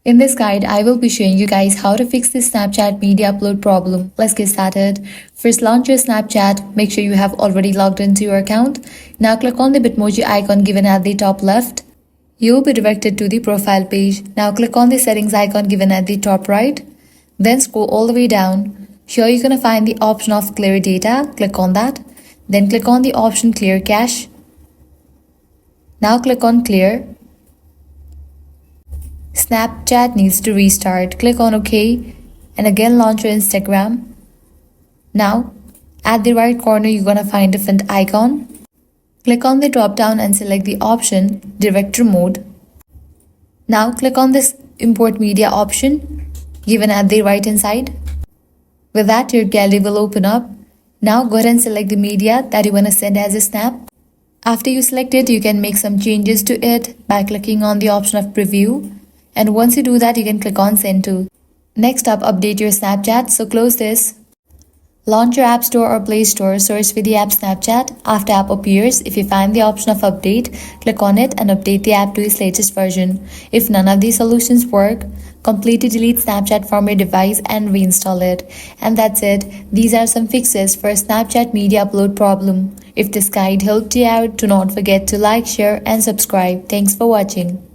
In this guide, I will be showing you guys how to fix this Snapchat media upload problem. Let's get started. First, launch your Snapchat. Make sure you have already logged into your account. Now click on the Bitmoji icon given at the top left. You will be directed to the profile page. Now click on the settings icon given at the top right. Then scroll all the way down. Here you're going to find the option of clear data. Click on that. Then click on the option clear cache. Now click on clear. Snapchat needs to restart. Click on OK and again launch your Instagram. Now, at the right corner, you're gonna find different icon. Click on the drop down and select the option Director Mode. Now click on this Import Media option given at the right hand side. With that, your gallery will open up. Now go ahead and select the media that you wanna send as a snap. After you select it, you can make some changes to it by clicking on the option of Preview. And once you do that, you can click on Send To. Next up, update your Snapchat. So close this. Launch your App Store or Play Store. Search for the app Snapchat. After app appears, if you find the option of update, click on it and update the app to its latest version. If none of these solutions work, completely delete Snapchat from your device and reinstall it. And that's it. These are some fixes for a Snapchat media upload problem. If this guide helped you out, do not forget to like, share and subscribe. Thanks for watching.